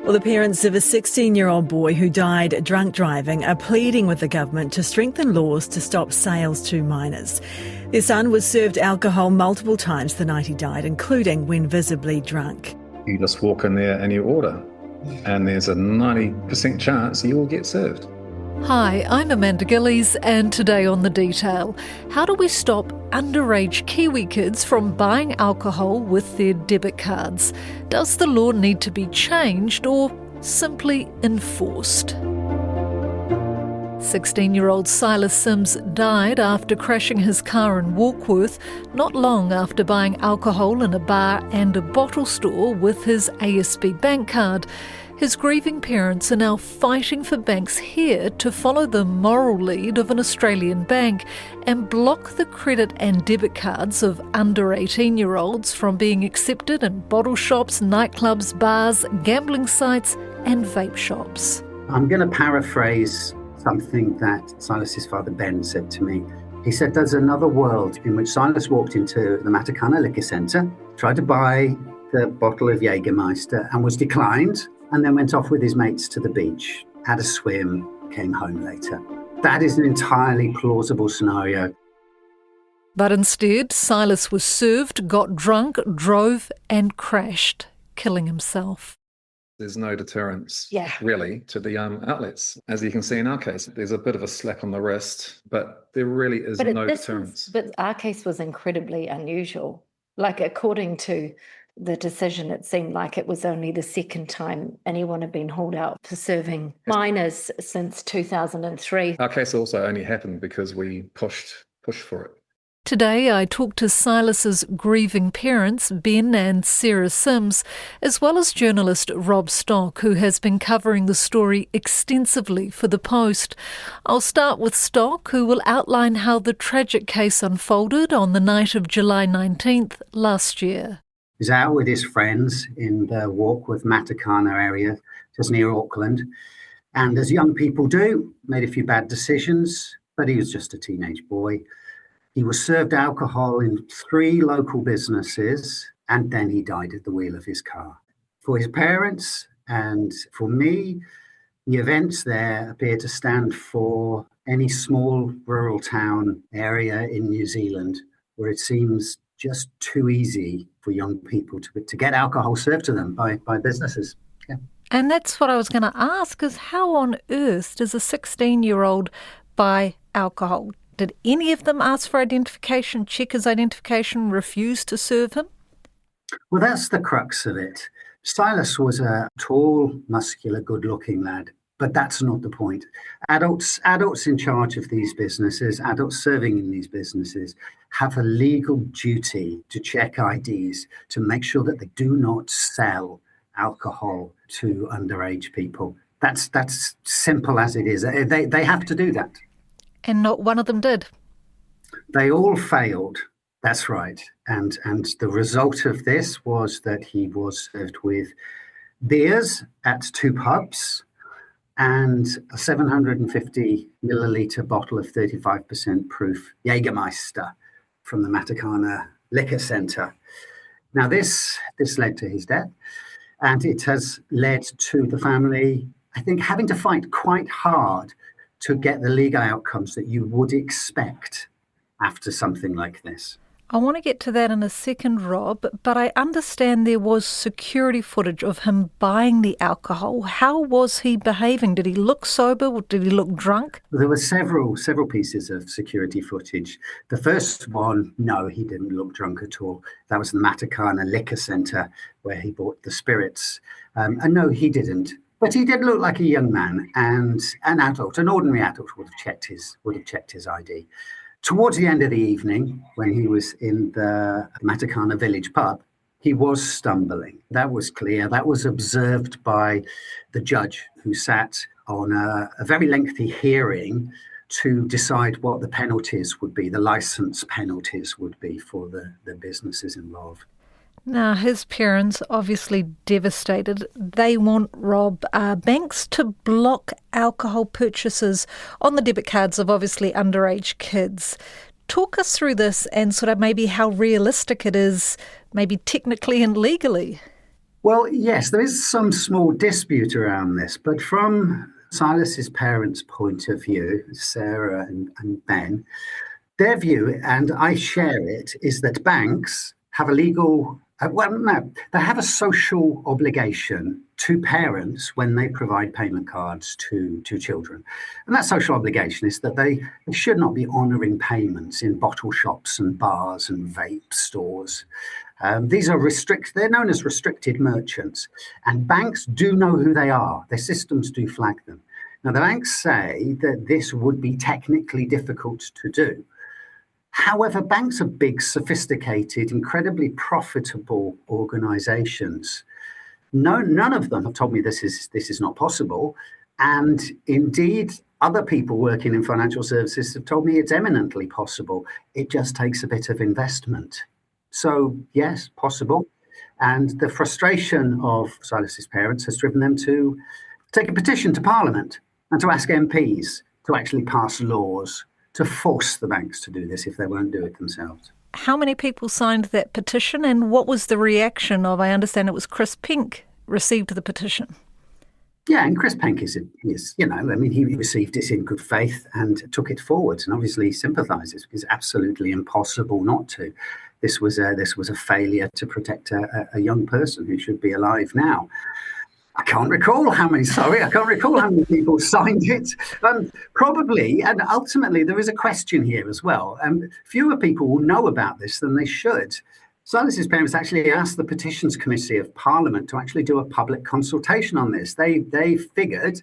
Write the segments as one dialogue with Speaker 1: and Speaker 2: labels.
Speaker 1: Well, the parents of a 16-year-old boy who died drunk driving are pleading with the government to strengthen laws to stop sales to minors. Their son was served alcohol multiple times the night he died, including when visibly drunk.
Speaker 2: You just walk in there and you order, and there's a 90% chance you will get served.
Speaker 3: Hi, I'm Amanda Gillies, and today on The Detail, how do we stop underage Kiwi kids from buying alcohol with their debit cards? Does the law need to be changed or simply enforced? 16-year-old Silas Sims died after crashing his car in Warkworth, not long after buying alcohol in a bar and a bottle store with his ASB bank card. His grieving parents are now fighting for banks here to follow the moral lead of an Australian bank and block the credit and debit cards of under 18-year-olds from being accepted in bottle shops, nightclubs, bars, gambling sites and vape shops.
Speaker 4: I'm going to paraphrase something that Silas's father Ben said to me. He said there's another world in which Silas walked into the Matakana Liquor Centre, tried to buy the bottle of Jägermeister and was declined, and then went off with his mates to the beach, had a swim, came home later. That is an entirely plausible scenario.
Speaker 3: But instead, Silas was served, got drunk, drove and crashed, killing himself.
Speaker 2: There's no deterrence, really, to the outlets. As you can see in our case, there's a bit of a slap on the wrist, but there really is no deterrence.
Speaker 5: But our case was incredibly unusual. Like, according to the decision, it seemed like it was only the second time anyone had been hauled out for serving minors since 2003.
Speaker 2: Our case also only happened because we pushed for it.
Speaker 3: Today I talked to Silas's grieving parents, Ben and Sarah Sims, as well as journalist Rob Stock, who has been covering the story extensively for The Post. I'll start with Stock, who will outline how the tragic case unfolded on the night of July 19th last year.
Speaker 4: He was out with his friends in the Warkworth Matakana area, just near Auckland. And as young people do, made a few bad decisions, but he was just a teenage boy. He was served alcohol in 3 local businesses, and then he died at the wheel of his car. For his parents and for me, the events there appear to stand for any small rural town area in New Zealand where it seems just too easy for young people to get alcohol served to them by businesses. Yeah.
Speaker 3: And that's what I was going to ask, is how on earth does a 16-year-old buy alcohol? Did any of them ask for identification, check his identification, refuse to serve him?
Speaker 4: Well, that's the crux of it. Silas was a tall, muscular, good-looking lad, but that's not the point. Adults in charge of these businesses, adults serving in these businesses, have a legal duty to check IDs to make sure that they do not sell alcohol to underage people. That's simple as it is. They have to do that.
Speaker 3: And not one of them did?
Speaker 4: They all failed. That's right. And the result of this was that he was served with beers at 2 pubs and a 750 milliliter bottle of 35% proof Jägermeister from the Matakana Liquor Centre. Now, this led to his death, and it has led to the family, I think, having to fight quite hard to get the legal outcomes that you would expect after something like this.
Speaker 3: I want to get to that in a second, Rob, but I understand there was security footage of him buying the alcohol. How was he behaving? Did he look sober? Did he look drunk?
Speaker 4: There were several pieces of security footage. The first one, no, he didn't look drunk at all. That was the Matakana Liquor Centre where he bought the spirits. And no, he didn't. But he did look like a young man and an adult, an ordinary adult would have checked his ID. Towards the end of the evening, when he was in the Matakana village pub, he was stumbling. That was clear. That was observed by the judge who sat on a very lengthy hearing to decide what the penalties would be, the licence penalties would be for the businesses involved.
Speaker 3: Now, his parents obviously devastated. They want banks to block alcohol purchases on the debit cards of obviously underage kids. Talk us through this and sort of maybe how realistic it is, maybe technically and legally.
Speaker 4: Well, yes, there is some small dispute around this, but from Silas's parents' point of view, Sarah and Ben, their view, and I share it, is that banks have a legal, they have a social obligation to parents when they provide payment cards to children. And that social obligation is that they should not be honouring payments in bottle shops and bars and vape stores. These are they're known as restricted merchants, and banks do know who they are. Their systems do flag them. Now, the banks say that this would be technically difficult to do. However, banks are big, sophisticated, incredibly profitable organisations. None of them have told me this is not possible. And indeed, other people working in financial services have told me it's eminently possible. It just takes a bit of investment. So, yes, possible. And the frustration of Silas's parents has driven them to take a petition to Parliament and to ask MPs to actually pass laws to force the banks to do this if they won't do it themselves.
Speaker 3: How many people signed that petition, and what was the reaction of, I understand it was Chris Pink received the petition?
Speaker 4: Yeah, and Chris Pink is he received it in good faith and took it forward, and obviously sympathises, because it's absolutely impossible not to. This was a failure to protect a young person who should be alive now. I can't recall how many people signed it. Probably, and ultimately, there is a question here as well. Fewer people will know about this than they should. Silas's parents actually asked the Petitions Committee of Parliament to actually do a public consultation on this. They figured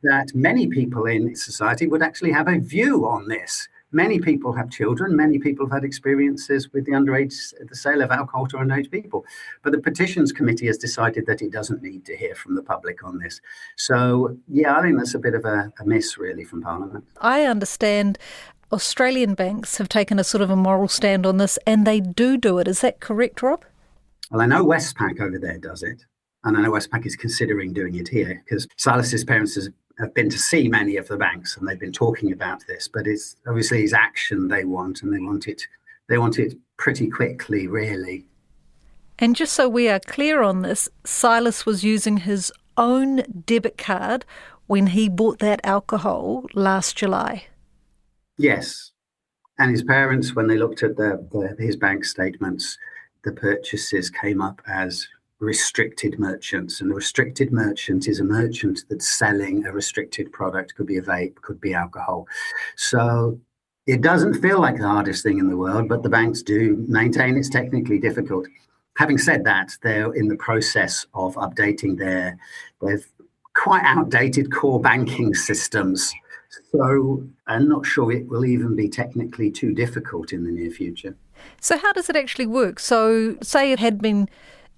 Speaker 4: that many people in society would actually have a view on this. Many people have children. Many people have had experiences with the sale of alcohol to underage people. But the Petitions Committee has decided that it doesn't need to hear from the public on this. So, yeah, I think that's a bit of a miss, really, from Parliament.
Speaker 3: I understand Australian banks have taken a sort of a moral stand on this, and they do it. Is that correct, Rob?
Speaker 4: Well, I know Westpac over there does it. And I know Westpac is considering doing it here, because Silas's parents have been to see many of the banks and they've been talking about this, but it's obviously his action they want, and they want it pretty quickly, really.
Speaker 3: And just so we are clear on this, Silas was using his own debit card when he bought that alcohol last July.
Speaker 4: Yes. And his parents, when they looked at his bank statements, the purchases came up as restricted merchants, and a restricted merchant is a merchant that's selling a restricted product. Could be a vape, could be alcohol. So it doesn't feel like the hardest thing in the world, but the banks do maintain it's technically difficult. Having said that, they're in the process of updating their quite outdated core banking systems. So I'm not sure it will even be technically too difficult in the near future.
Speaker 3: So how does it actually work? So say it had been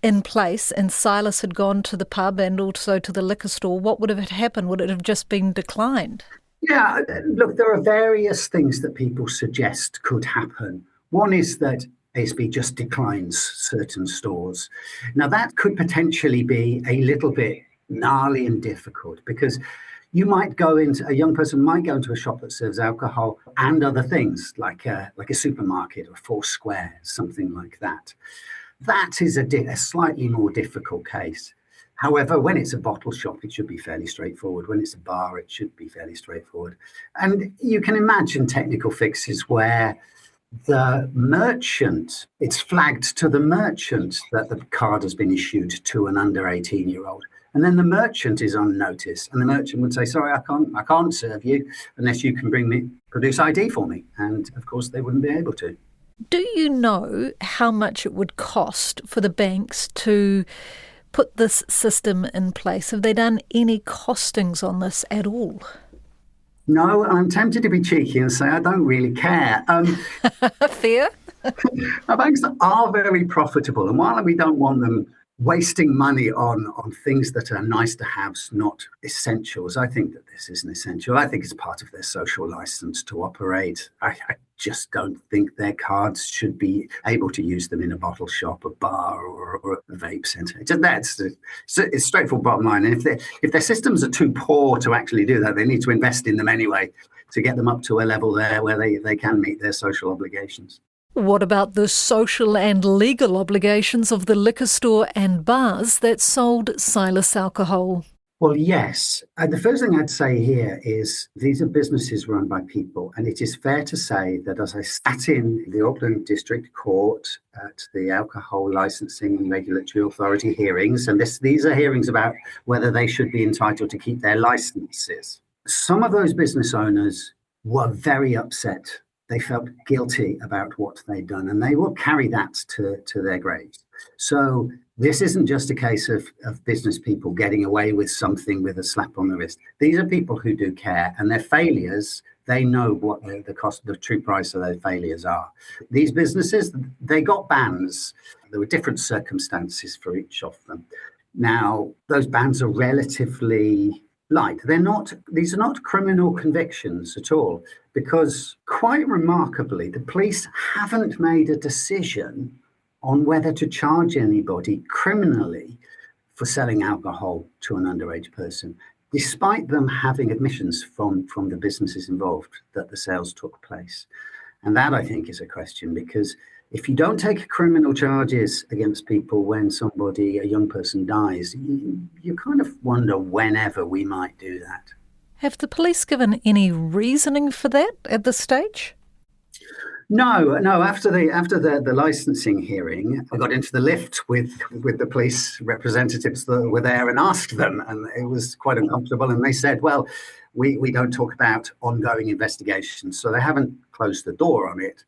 Speaker 3: in place and Silas had gone to the pub and also to the liquor store, what would have happened? Would it have just been declined?
Speaker 4: Yeah, look, there are various things that people suggest could happen. One is that ASB just declines certain stores. Now, that could potentially be a little bit gnarly and difficult, because a young person might go into a shop that serves alcohol and other things, like a supermarket or Foursquare, something like that. That is a slightly more difficult case. However, when it's a bottle shop, it should be fairly straightforward. When it's a bar, it should be fairly straightforward. And you can imagine technical fixes where the merchant, it's flagged to the merchant that the card has been issued to an under 18-year-old. And then the merchant is on notice, and the merchant would say, sorry, I can't serve you unless you can produce ID for me. And of course, they wouldn't be able to.
Speaker 3: Do you know how much it would cost for the banks to put this system in place? Have they done any costings on this at all?
Speaker 4: No, I'm tempted to be cheeky and say I don't really care.
Speaker 3: Fair.
Speaker 4: Our banks are very profitable, and while we don't want them wasting money on things that are nice to haves, not essentials, I think that this is an essential. I think it's part of their social license to operate. I just don't think their cards should be able to use them in a bottle shop, a bar, or a vape centre. It's straightforward bottom line. And if their systems are too poor to actually do that, they need to invest in them anyway to get them up to a level there where they can meet their social obligations.
Speaker 3: What about the social and legal obligations of the liquor store and bars that sold Silas alcohol?
Speaker 4: Well, yes. The first thing I'd say here is these are businesses run by people. And it is fair to say that as I sat in the Auckland District Court at the Alcohol Licensing and Regulatory Authority hearings, and these are hearings about whether they should be entitled to keep their licenses. Some of those business owners were very upset. They felt guilty about what they'd done, and they will carry that to their graves. So this isn't just a case of business people getting away with something with a slap on the wrist. These are people who do care, and their failures, they know what the true price of their failures are. These businesses, they got bans. There were different circumstances for each of them. Now, those bans are relatively light. These are not criminal convictions at all, because quite remarkably, the police haven't made a decision on whether to charge anybody criminally for selling alcohol to an underage person, despite them having admissions from the businesses involved that the sales took place. And that, I think, is a question, because if you don't take criminal charges against people when a young person dies, you kind of wonder whenever we might do that.
Speaker 3: Have the police given any reasoning for that at this stage?
Speaker 4: No. After the licensing hearing, I got into the lift with the police representatives that were there and asked them, and it was quite uncomfortable. And they said, well, we don't talk about ongoing investigations. So they haven't closed the door on it,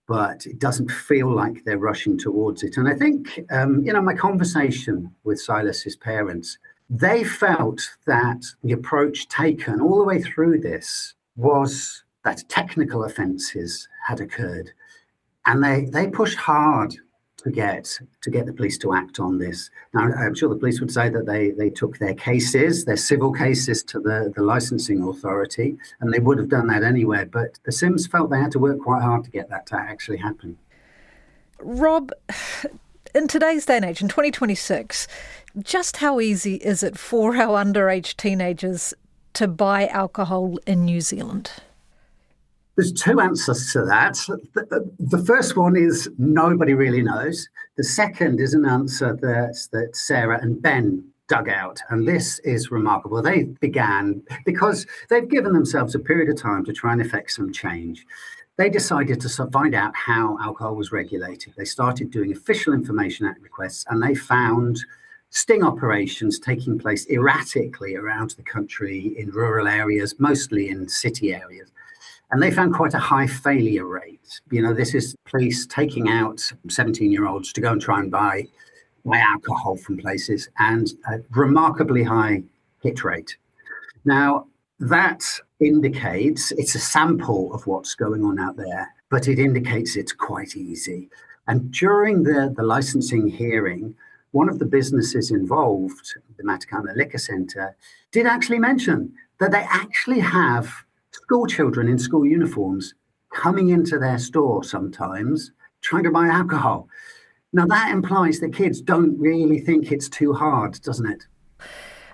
Speaker 4: but it doesn't feel like they're rushing towards it. And I think, my conversation with Silas's parents, they felt that the approach taken all the way through this was that technical offences had occurred. And they pushed hard to get the police to act on this. Now, I'm sure the police would say that they took their civil cases to the licensing authority, and they would have done that anyway. But the Sims felt they had to work quite hard to get that to actually happen.
Speaker 3: Rob, in today's day and age, in 2026, just how easy is it for our underage teenagers to buy alcohol in New Zealand?
Speaker 4: There's two answers to that. The first one is nobody really knows. The second is an answer that Sarah and Ben dug out. And this is remarkable. They began, because they've given themselves a period of time to try and effect some change. They decided to find out how alcohol was regulated. They started doing Official Information Act requests, and they found sting operations taking place erratically around the country in rural areas, mostly in city areas. And they found quite a high failure rate. This is police taking out 17-year-olds to go and try and buy alcohol from places, and a remarkably high hit rate. Now, that indicates it's a sample of what's going on out there, but it indicates it's quite easy. And during the licensing hearing, one of the businesses involved, the Matakana Liquor Centre, did actually mention that they actually have school children in school uniforms coming into their store sometimes trying to buy alcohol. Now, that implies that kids don't really think it's too hard, doesn't it?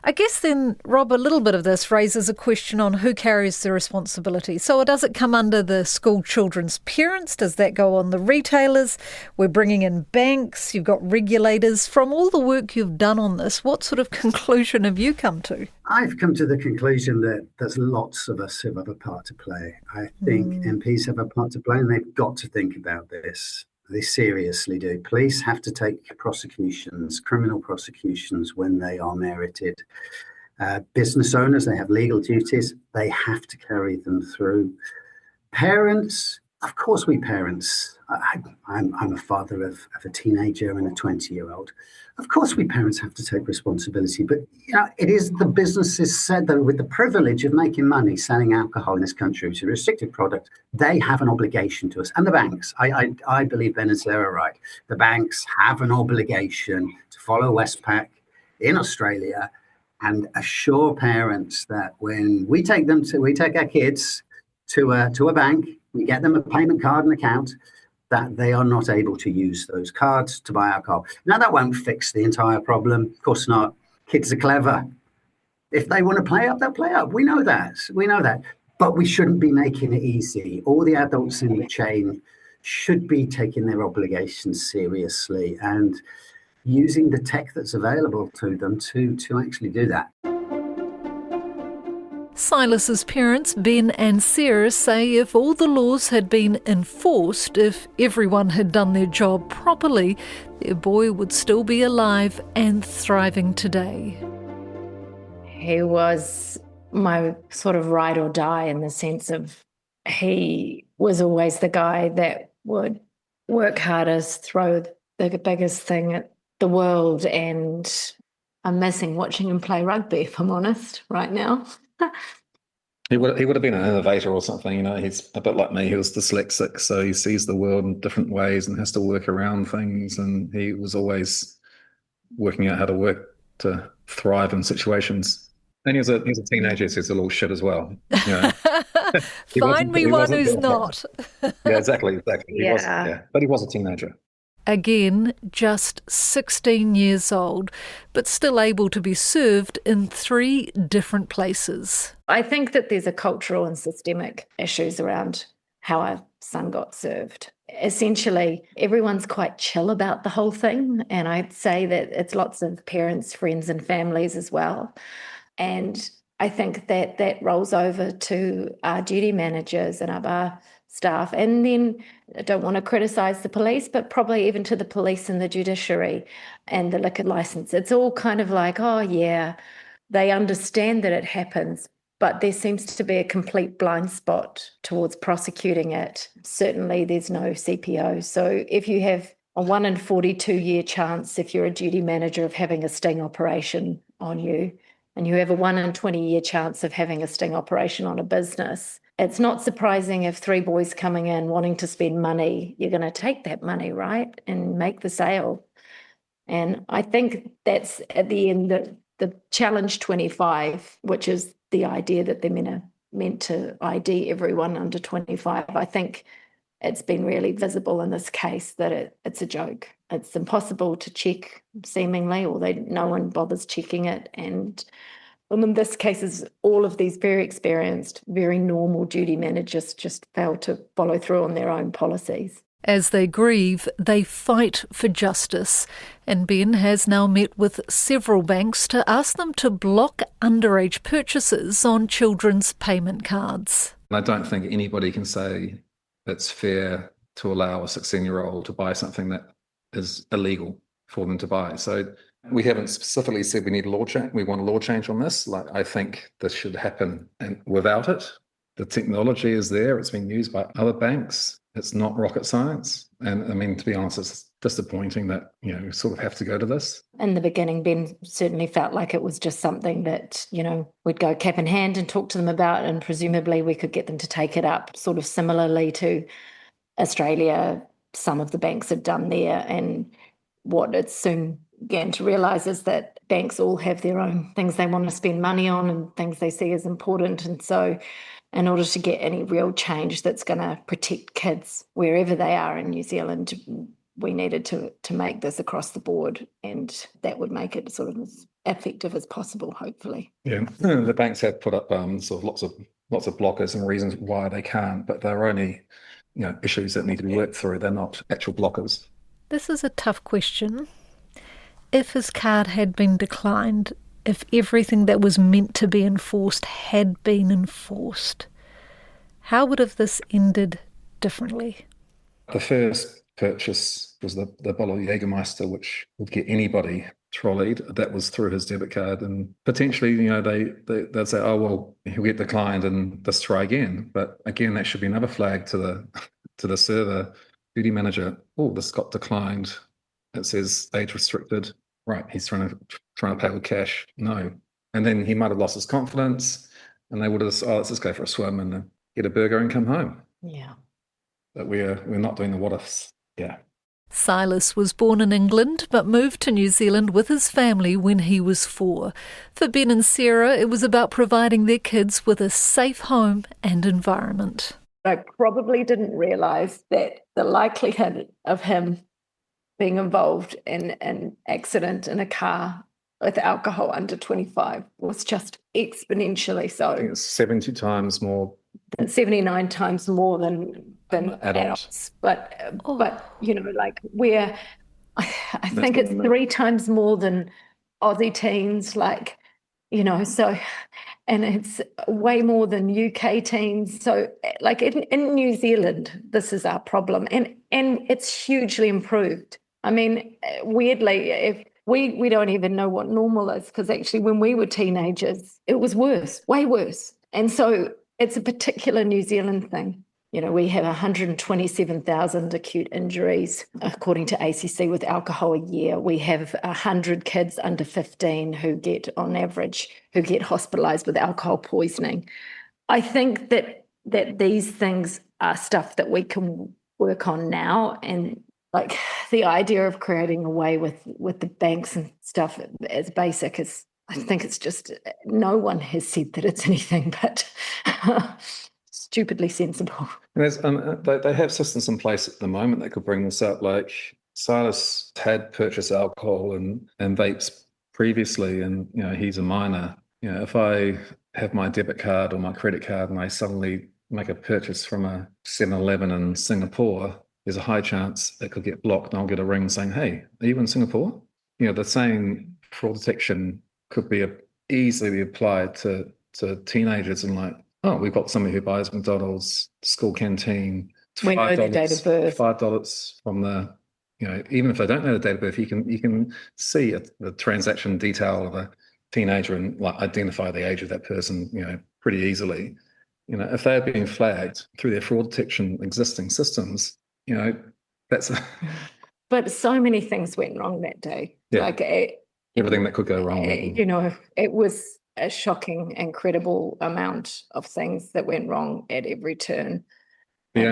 Speaker 3: I guess then, Rob, a little bit of this raises a question on who carries the responsibility. So does it come under the school children's parents? Does that go on the retailers? We're bringing in banks. You've got regulators. From all the work you've done on this, what sort of conclusion have you come to?
Speaker 4: I've come to the conclusion that there's lots of us who have a part to play. I think MPs have a part to play, and they've got to think about this. They seriously do. Police have to take criminal prosecutions, when they are merited. Business owners, they have legal duties. They have to carry them through. Parents, of course, we parents. I'm a father of a teenager and a 20-year-old. Of course, we parents have to take responsibility, but it is the businesses said that with the privilege of making money selling alcohol in this country, which is a restricted product, they have an obligation to us. And the banks, I believe Ben and Sarah are right. The banks have an obligation to follow Westpac in Australia and assure parents that when we take our kids to a bank, we get them a payment card and account, that they are not able to use those cards to buy alcohol. Now, that won't fix the entire problem. Of course not. Kids are clever. If they want to play up, they'll play up. We know that. But we shouldn't be making it easy. All the adults in the chain should be taking their obligations seriously and using the tech that's available to them to actually do that.
Speaker 3: Silas's parents, Ben and Sarah, say if all the laws had been enforced, if everyone had done their job properly, their boy would still be alive and thriving today.
Speaker 5: He was my sort of ride or die, in the sense of he was always the guy that would work hardest, throw the biggest thing at the world, and I'm missing watching him play rugby, if I'm honest, right now.
Speaker 2: He would have been an innovator or something. He's a bit like me. He was dyslexic, so he sees the world in different ways and has to work around things. And he was always working out how to work to thrive in situations. And he was a teenager, so he's a little shit as well.
Speaker 3: Find me one who's not.
Speaker 2: Yeah, exactly. But he was a teenager.
Speaker 3: Again, just 16 years old, but still able to be served in 3 different places.
Speaker 5: I think that there's a cultural and systemic issues around how our son got served. Essentially, everyone's quite chill about the whole thing, and I'd say that it's lots of parents, friends and families as well. And I think that rolls over to our duty managers and our bar staff. And then I don't want to criticise the police, but probably even to the police and the judiciary and the liquor licence. It's all kind of like, oh yeah, they understand that it happens, but there seems to be a complete blind spot towards prosecuting it. Certainly there's no CPO. So if you have a 1 in 42-year chance, if you're a duty manager, of having a sting operation on you, and you have a 1 in 20-year chance of having a sting operation on a business, it's not surprising if 3 boys coming in wanting to spend money, you're going to take that money, right, and make the sale. And I think that's at the end the challenge 25, which is the idea that they're meant to ID everyone under 25. I think it's been really visible in this case that it's a joke. It's impossible to check, seemingly, or no one bothers checking it. And in this case, all of these very experienced, very normal duty managers just fail to follow through on their own policies.
Speaker 3: As they grieve, they fight for justice, and Ben has now met with several banks to ask them to block underage purchases on children's payment cards.
Speaker 2: I don't think anybody can say it's fair to allow a 16-year-old to buy something that is illegal for them to buy. So we haven't specifically said we need a law change. We want a law change on this. I think this should happen, and without it, the technology is there. It's been used by other banks. It's not rocket science. And I mean, to be honest, it's disappointing that, we sort of have to go to this.
Speaker 5: In the beginning, Ben certainly felt like it was just something that, we'd go cap in hand and talk to them about, and presumably we could get them to take it up, sort of similarly to Australia. Some of the banks have done there. And what it soon began to realise is that banks all have their own things they want to spend money on and things they see as important. And so in order to get any real change that's going to protect kids wherever they are in New Zealand, we needed to make this across the board, and that would make it sort of as effective as possible, hopefully.
Speaker 2: Yeah, the banks have put up sort of lots of blockers and reasons why they can't, but they're only issues that need to be worked through. They're not actual blockers.
Speaker 3: This is a tough question. If his card had been declined, if everything that was meant to be enforced had been enforced, how would have this ended differently?
Speaker 2: The first purchase was the bottle of Jägermeister, which would get anybody trolleyed. That was through his debit card, and potentially, they'd say, "Oh well, he'll get declined, and let's try again." But again, that should be another flag to the server duty manager. Oh, this got declined. It says age restricted. Right, he's trying to pay with cash. No, and then he might have lost his confidence, and they would have said, let's just go for a swim and get a burger and come home.
Speaker 5: Yeah,
Speaker 2: but we're not doing the what ifs. Yeah.
Speaker 3: Silas was born in England but moved to New Zealand with his family when he was 4. For Ben and Sarah, it was about providing their kids with a safe home and environment.
Speaker 5: I probably didn't realise that the likelihood of him being involved in an accident in a car with alcohol under 25 was just exponentially so.
Speaker 2: I think it's 70 times more.
Speaker 5: 79 times more than than adults. But like I think it's 3 times more than Aussie teens, like, so, and it's way more than UK teens. So like in New Zealand, this is our problem, and it's hugely improved. I mean, weirdly, if we don't even know what normal is, because actually when we were teenagers, it was worse, way worse. And so it's a particular New Zealand thing. We have 127,000 acute injuries, according to ACC, with alcohol a year. We have 100 kids under 15 who get hospitalised with alcohol poisoning. I think that these things are stuff that we can work on now, and like the idea of creating a way with the banks and stuff as basic is, I think it's just, no one has said that it's anything but stupidly sensible.
Speaker 2: And they have systems in place at the moment that could bring this up. Like Silas had purchased alcohol and vapes previously, and he's a minor. If I have my debit card or my credit card and I suddenly make a purchase from a 7-Eleven in Singapore, there's a high chance it could get blocked, and I'll get a ring saying, "Hey, are you in Singapore?" The same fraud detection could be easily be applied to teenagers, and like, oh, we've got somebody who buys McDonald's school canteen.
Speaker 5: We know their date of birth.
Speaker 2: $5 from the, even if they don't know the date of birth, you can see the transaction detail of a teenager and like identify the age of that person, pretty easily. If they're being flagged through their fraud detection existing systems, that's.
Speaker 5: But so many things went wrong that day.
Speaker 2: Yeah.
Speaker 5: Like
Speaker 2: everything that could go wrong.
Speaker 5: It was a shocking, incredible amount of things that went wrong at every turn.
Speaker 2: The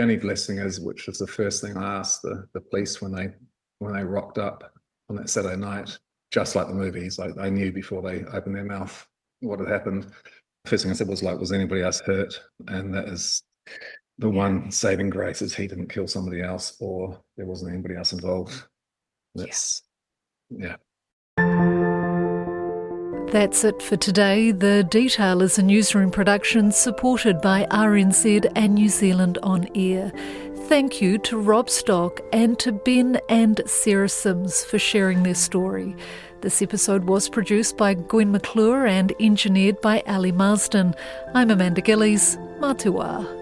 Speaker 2: only blessing is, which is the first thing I asked the police when they rocked up on that Saturday night, just like the movies, like they knew before they opened their mouth what had happened. First thing I said was anybody else hurt? And that is the one saving grace, is he didn't kill somebody else, or there wasn't anybody else involved. That's
Speaker 3: That's it for today. The Detail is a newsroom production supported by RNZ and New Zealand On Air. Thank you to Rob Stock and to Ben and Sarah Sims for sharing their story. This episode was produced by Gwen McClure and engineered by Ali Marsden. I'm Amanda Gillies. Matua.